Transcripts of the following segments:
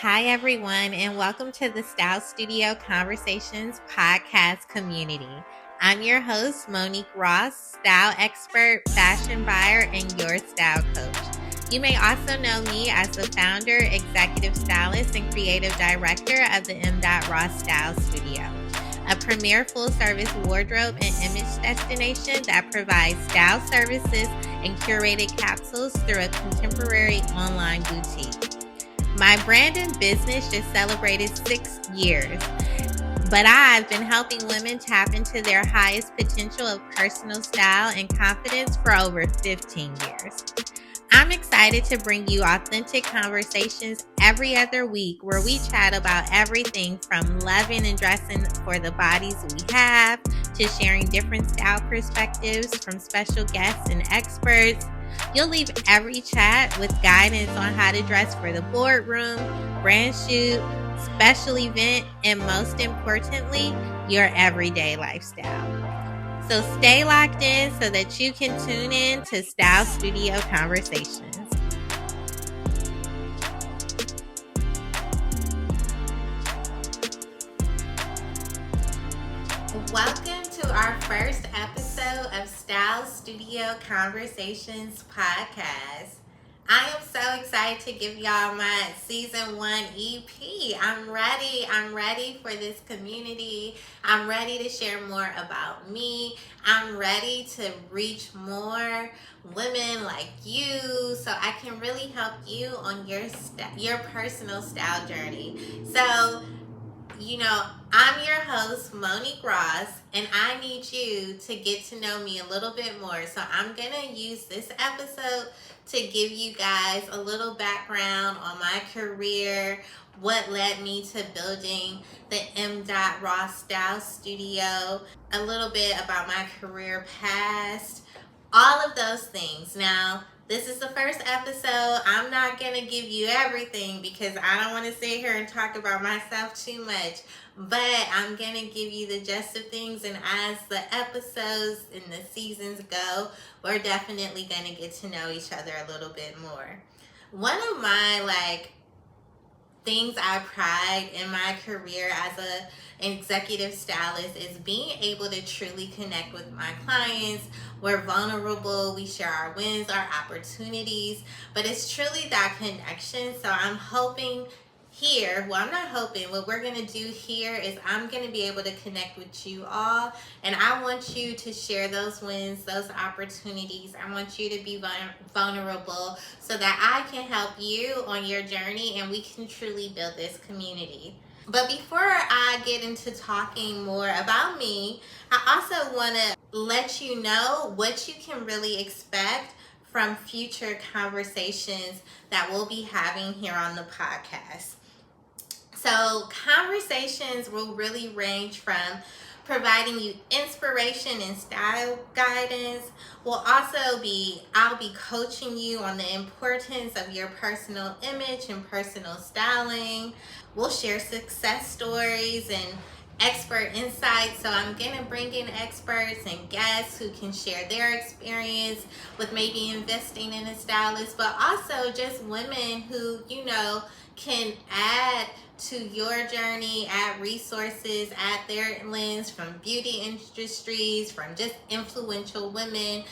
Hi, everyone, and welcome to the Style Studio Conversations podcast community. I'm your host, Monique Ross, style expert, fashion buyer, and your style coach. You may also know me as the founder, executive stylist, and creative director of the Ross Style Studio, a premier full-service wardrobe and image destination that provides style services and curated capsules through a contemporary online boutique. My brand and business just celebrated 6 years, but I've been helping women tap into their highest potential of personal style and confidence for over 15 years. I'm excited to bring you authentic conversations every other week where we chat about everything from loving and dressing for the bodies we have to sharing different style perspectives from special guests and experts. You'll leave every chat with guidance on how to dress for the boardroom, brand shoot, special event, and most importantly, your everyday lifestyle. So stay locked in so that you can tune in to Style Studio Conversations. Welcome to our first episode of Style Studio Conversations podcast. I am so excited to give y'all my season 1 EP. I'm ready for this community. I'm ready to share more about me. I'm ready to reach more women like you so I can really help you on your personal style journey. So, I'm your host, Monique Ross, and I need you to get to know me a little bit more. So I'm going to use this episode to give you guys a little background on my career, what led me to building the Ross Style Studio, a little bit about my career past, all of those things. Now, this is the first episode. I'm not going to give you everything because I don't want to sit here and talk about myself too much. But I'm going to give you the gist of things. And as the episodes and the seasons go, we're definitely going to get to know each other a little bit more. One of my things I pride in my career as an executive stylist is being able to truly connect with my clients. We're vulnerable, we share our wins, our opportunities, but it's truly that connection. So I'm hoping here, well, I'm not hoping, what we're going to do here is I'm going to be able to connect with you all, and I want you to share those wins, those opportunities. I want you to be vulnerable so that I can help you on your journey and we can truly build this community. But before I get into talking more about me, I also want to let you know what you can really expect from future conversations that we'll be having here on the podcast. So conversations will really range from providing you inspiration and style guidance. I'll be coaching you on the importance of your personal image and personal styling. We'll share success stories and expert insights. So I'm going to bring in experts and guests who can share their experience with maybe investing in a stylist, but also just women who, can add to your journey, add resources, add their lens from beauty industries, from just influential women.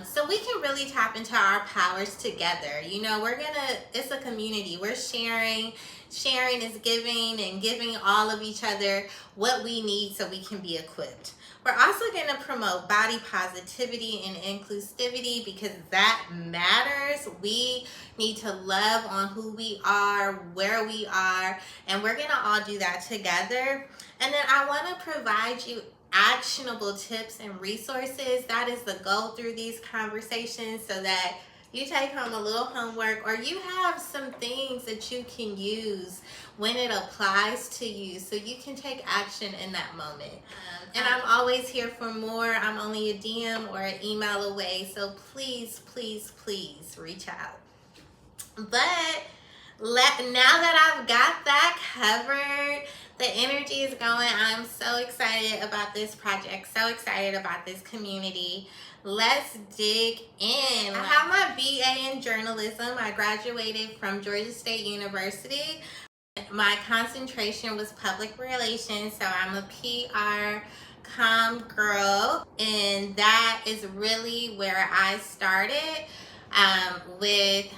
So we can really tap into our powers together. It's a community. We're sharing is giving, and giving all of each other what we need so we can be equipped. We're also going to promote body positivity and inclusivity because that matters. We need to love on who we are, where we are, and we're going to all do that together. And then I want to provide you actionable tips and resources. That is the goal through these conversations, so that you take home a little homework, or you have some things that you can use when it applies to you so you can take action in that moment. And I'm always here for more. I'm only a DM or an email away, so please, please, please reach out. But now that I've got that covered, the energy is going. I'm so excited about this project, so excited about this community. let's dig in. I have my BA in journalism. I graduated from Georgia State University. My concentration was public relations, so I'm a PR comm girl, and that is really where I started with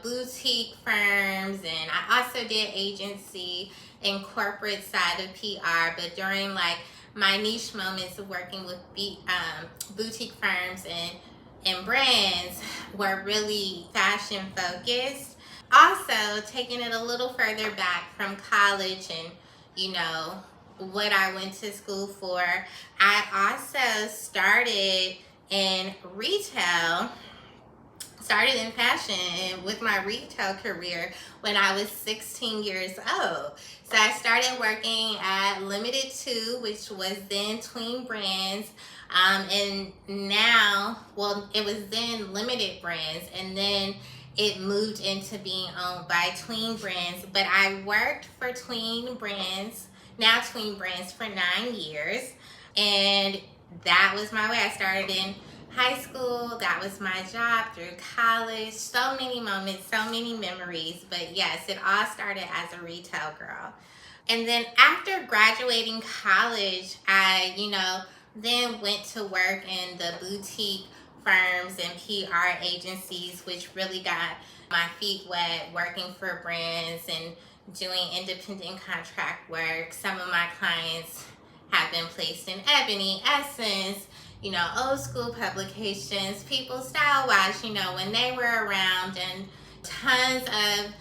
boutique firms, and I also did agency and corporate side of PR. But during like my niche moments of working with boutique firms and brands were really fashion focused. Also, taking it a little further back from college and, what I went to school for, I also started in retail, started in fashion with my retail career when I was 16 years old. So I started working at Limited 2, which was then Tween Brands. And now, well, it was then Limited Brands, and then it moved into being owned by Tween Brands. But I worked for Tween Brands, now Tween Brands, for 9 years. And that was my way. I started in high school, that was my job, through college. So many moments, so many memories. But yes, it all started as a retail girl. And then after graduating college, I, then went to work in the boutique firms and PR agencies, which really got my feet wet working for brands and doing independent contract work. Some of my clients have been placed in Ebony, Essence, old school publications, People Style Watch, when they were around, and tons of,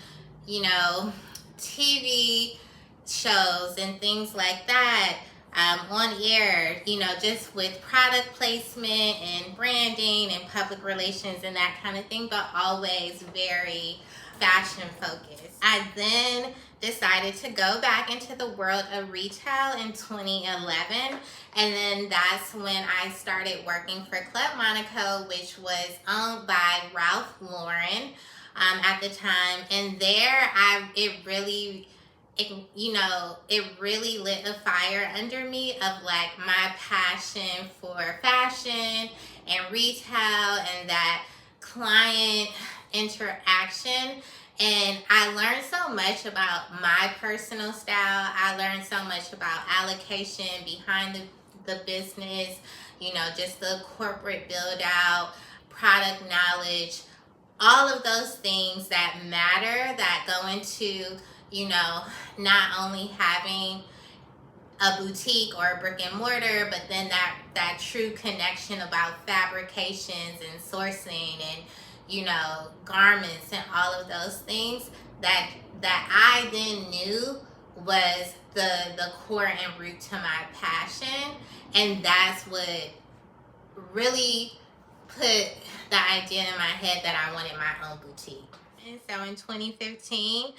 TV shows and things like that on air, just with product placement and branding and public relations and that kind of thing, but always very fashion focused. I then decided to go back into the world of retail in 2011, and then that's when I started working for Club Monaco, which was owned by Ralph Lauren at the time. And there, it really lit a fire under me of like my passion for fashion and retail and that client interaction. And I learned so much about my personal style. I learned so much about allocation behind the business, just the corporate build out, product knowledge, all of those things that matter, that go into, not only having a boutique or a brick and mortar, but then that true connection about fabrications and sourcing and, garments and all of those things that I then knew was the core and root to my passion. And that's what really put the idea in my head that I wanted my own boutique. And so in 2015,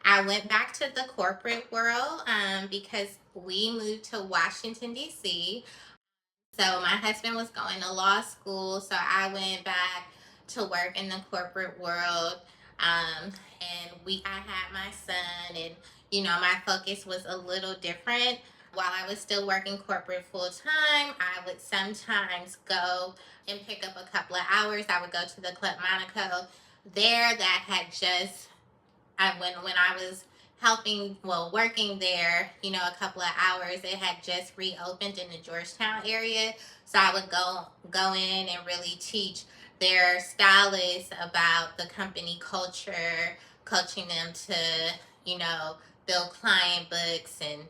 I went back to the corporate world because we moved to Washington, D.C. So my husband was going to law school, so I went back to work in the corporate world. And I had my son, and my focus was a little different. While I was still working corporate full time, I would sometimes go and pick up a couple of hours. I would go to the Club Monaco there that had just, when I was working there, a couple of hours, it had just reopened in the Georgetown area. So I would go in and really teach their stylists about the company culture, coaching them to, build client books and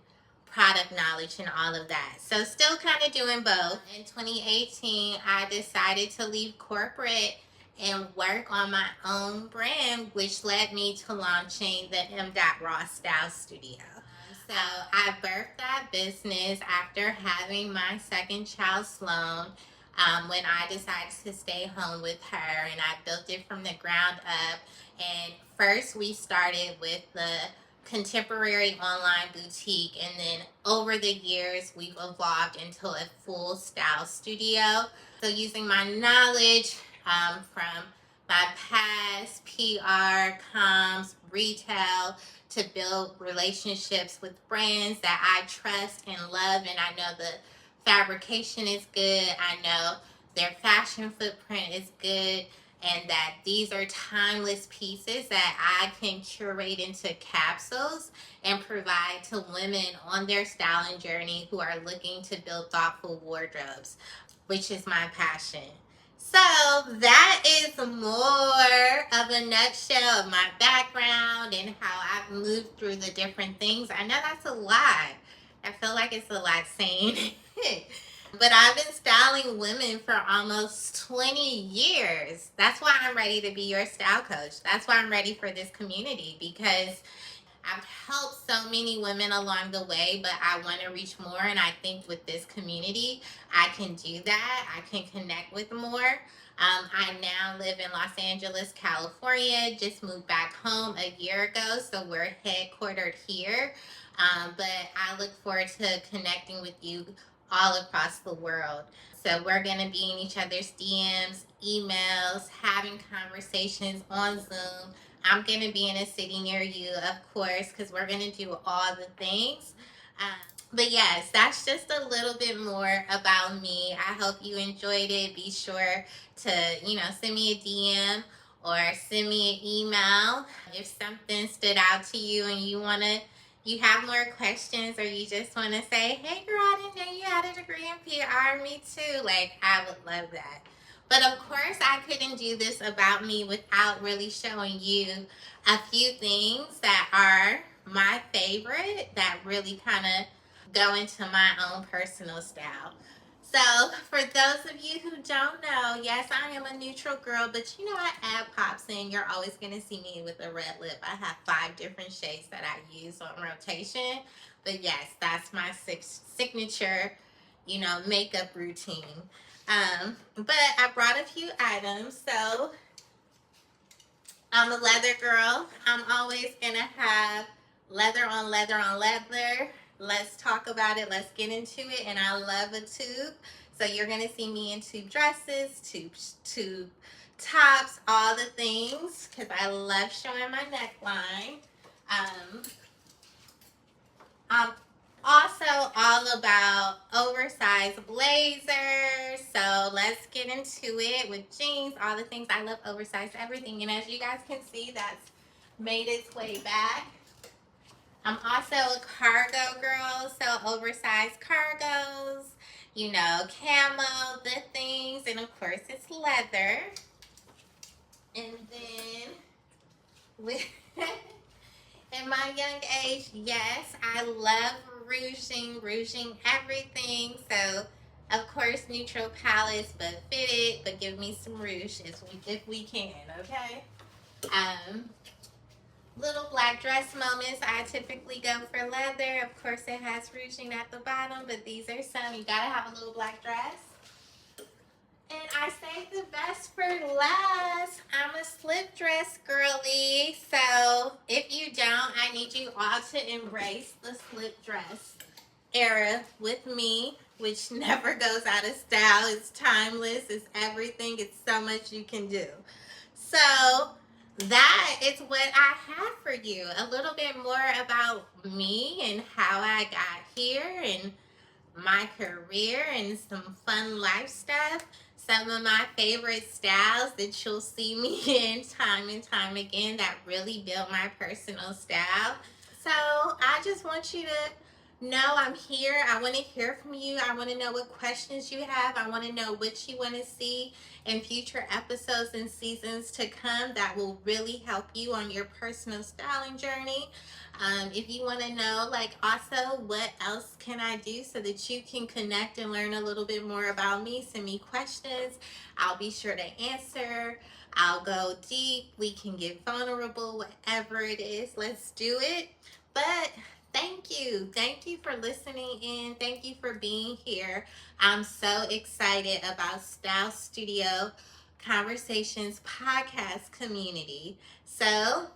product knowledge and all of that. So still kind of doing both. In 2018, I decided to leave corporate and work on my own brand, which led me to launching the M.Raw Style Studio. So I birthed that business after having my second child, Sloan, when I decided to stay home with her, and I built it from the ground up. And first we started with the contemporary online boutique, and then over the years we've evolved into a full style studio. So using my knowledge from my past PR, comms, retail, to build relationships with brands that I trust and love, and I know the fabrication is good. I know their fashion footprint is good, and that these are timeless pieces that I can curate into capsules and provide to women on their styling journey who are looking to build thoughtful wardrobes, which is my passion. So that is more of a nutshell of my background and how I've moved through the different things. I know that's a lot. I feel like it's a lot saying it. But I've been styling women for almost 20 years. That's why I'm ready to be your style coach. That's why I'm ready for this community, because I've helped so many women along the way, but I want to reach more. And I think with this community, I can do that. I can connect with more. I now live in Los Angeles, California. Just moved back home a year ago, so we're headquartered here. But I look forward to connecting with you all across the world. So we're going to be in each other's DMs, emails, having conversations on Zoom. I'm going to be in a city near you, of course, because we're going to do all the things. But yes, that's just a little bit more about me. I hope you enjoyed it. Be sure to, send me a DM or send me an email if something stood out to you and you have more questions, or you just want to say, hey girl, I didn't know you had a degree in PR. Me too. Like, I would love that. But of course, I couldn't do this about me without really showing you a few things that are my favorite, that really kind of go into my own personal style. So, for those of you who don't know, yes, I am a neutral girl, but I add pops in. You're always going to see me with a red lip. I have 5 different shades that I use on rotation. But yes, that's my signature, makeup routine. But I brought a few items. So, I'm a leather girl. I'm always going to have leather on leather on leather. Let's talk about it. Let's get into it. And I love a tube. So you're going to see me in tube dresses, tube tops, all the things, because I love showing my neckline. I'm also all about oversized blazers. So let's get into it with jeans, all the things. I love oversized everything. And as you guys can see, that's made its way back. I'm also a cargo girl, so oversized cargos, camo, the things, and of course it's leather. And then with in my young age, yes, I love rouging everything. So of course neutral palettes, but fitted, but give me some rouge if we can, okay? Little black dress moments, I typically go for leather. Of course it has ruching at the bottom, but these are some. You gotta have a little black dress. And I saved the best for last. I'm a slip dress girly. So if you don't, I need you all to embrace the slip dress era with me, which never goes out of style. It's timeless. It's everything. It's so much you can do. So that is what I have for you. A little bit more about me and how I got here and my career and some fun life stuff. Some of my favorite styles that you'll see me in time and time again that really built my personal style. So I just want you to know I'm here. I want to hear from you. I want to know what questions you have. I want to know what you want to see in future episodes and seasons to come that will really help you on your personal styling journey. If you want to know, also what else can I do so that you can connect and learn a little bit more about me, send me questions. I'll be sure to answer. I'll go deep. We can get vulnerable, whatever it is. Let's do it. But thank you. Thank you for listening in. Thank you for being here. I'm so excited about Style Studio Conversations podcast community. So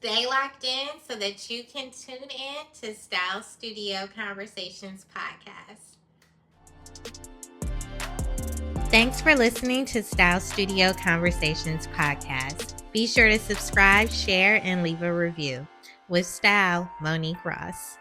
stay locked in so that you can tune in to Style Studio Conversations podcast. Thanks for listening to Style Studio Conversations podcast. Be sure to subscribe, share, and leave a review. With Style, Monique Ross.